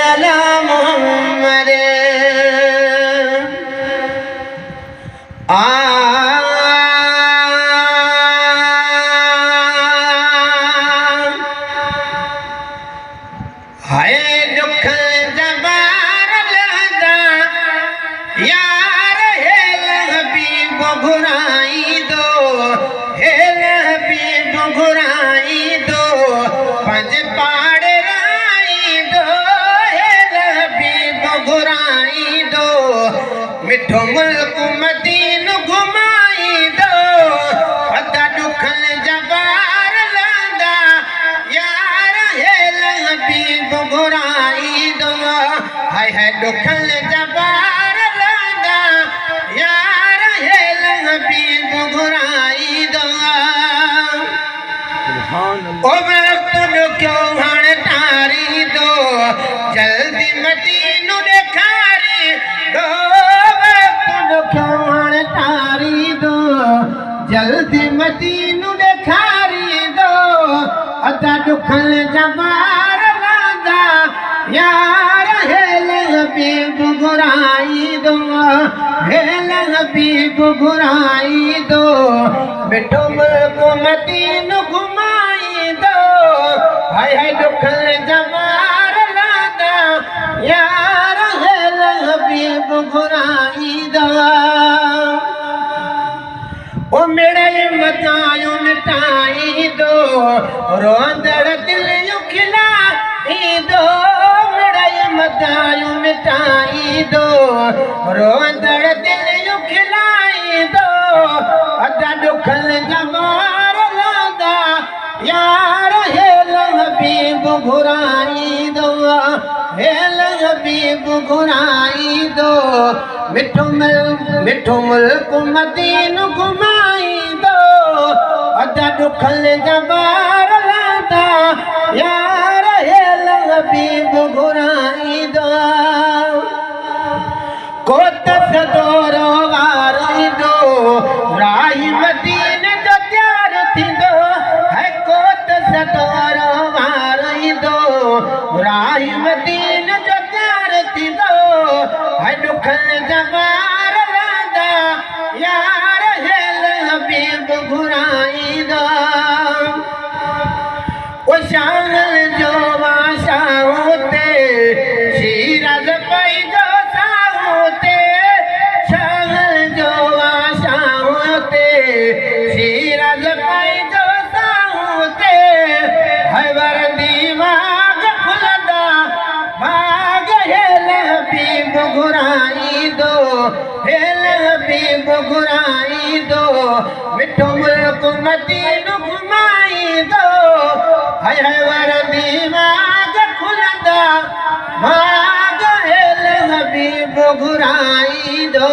अला मोहम्मद हाय दुख जबार लदा यार हेल हबीब घुराई दो, हेल हबीब घुराई दो, पंज पाड़ राई दो, हेल हबीब घुराई दो, मिठो मुल्क मदीन घुमाई दो, पता दुखन जबार लदा यार हेल हबीब घुराई दो, हाय हाय दुखन जबार लदा यार हेल हबीब घुराई दो। ओ वक्त क्यों हण तारी दो, जल्दी मदीनो ॾेखारी दो, वक्त क्यों हण तारी दो, जल्दी मदीनो ॾेखारी दो, अदा दुखन जबार लदा यार हेल हबीब घुराई दो, हेल हबीब घुराई दो, मिठो मुल्क मदीनो घुमाई दो, हाय हाय दुखन जबार लदा यार हेल हबीब घुराई दो। ओ मेरे मतायो मिटाई दो, रोंदड़ दिल यू खिलाई दो, मेरे मतायो मिटाई दो, रोंदड़ दिल यू खिलाई दो, अदा दुखन जबार लदा यार हेल हबीब घुराई दो, हेल हबीब घुराई दो, मिठो मुल्क मदीनो घुमाई दो, अदा दुखन जबार लदा यार हेल हबीब घुराई दो। कोत सदोरो वारी दो, राही मदीन जो त्यार थींदो, है कोत सदोरो वारी दो, राही मदीन जो त्यार थींदो, है दुखन जबार लदा यार हेल हबीब घुराई दो। ओ शांगल जो वाशाओ ते शीरज पई जो साओ ते, शांगल जो वाशाओ ते शीरज पई जो साओ ते, है वरदी वाग खुलदा भाग हेल हबीब घुराई दो, हेल हबीब घुराई दो, मिठो मुल्क मदीनो घुमाई दो, हाय हाय वरदी वाग खुलदा भाग हेल हबीब घुराई दो।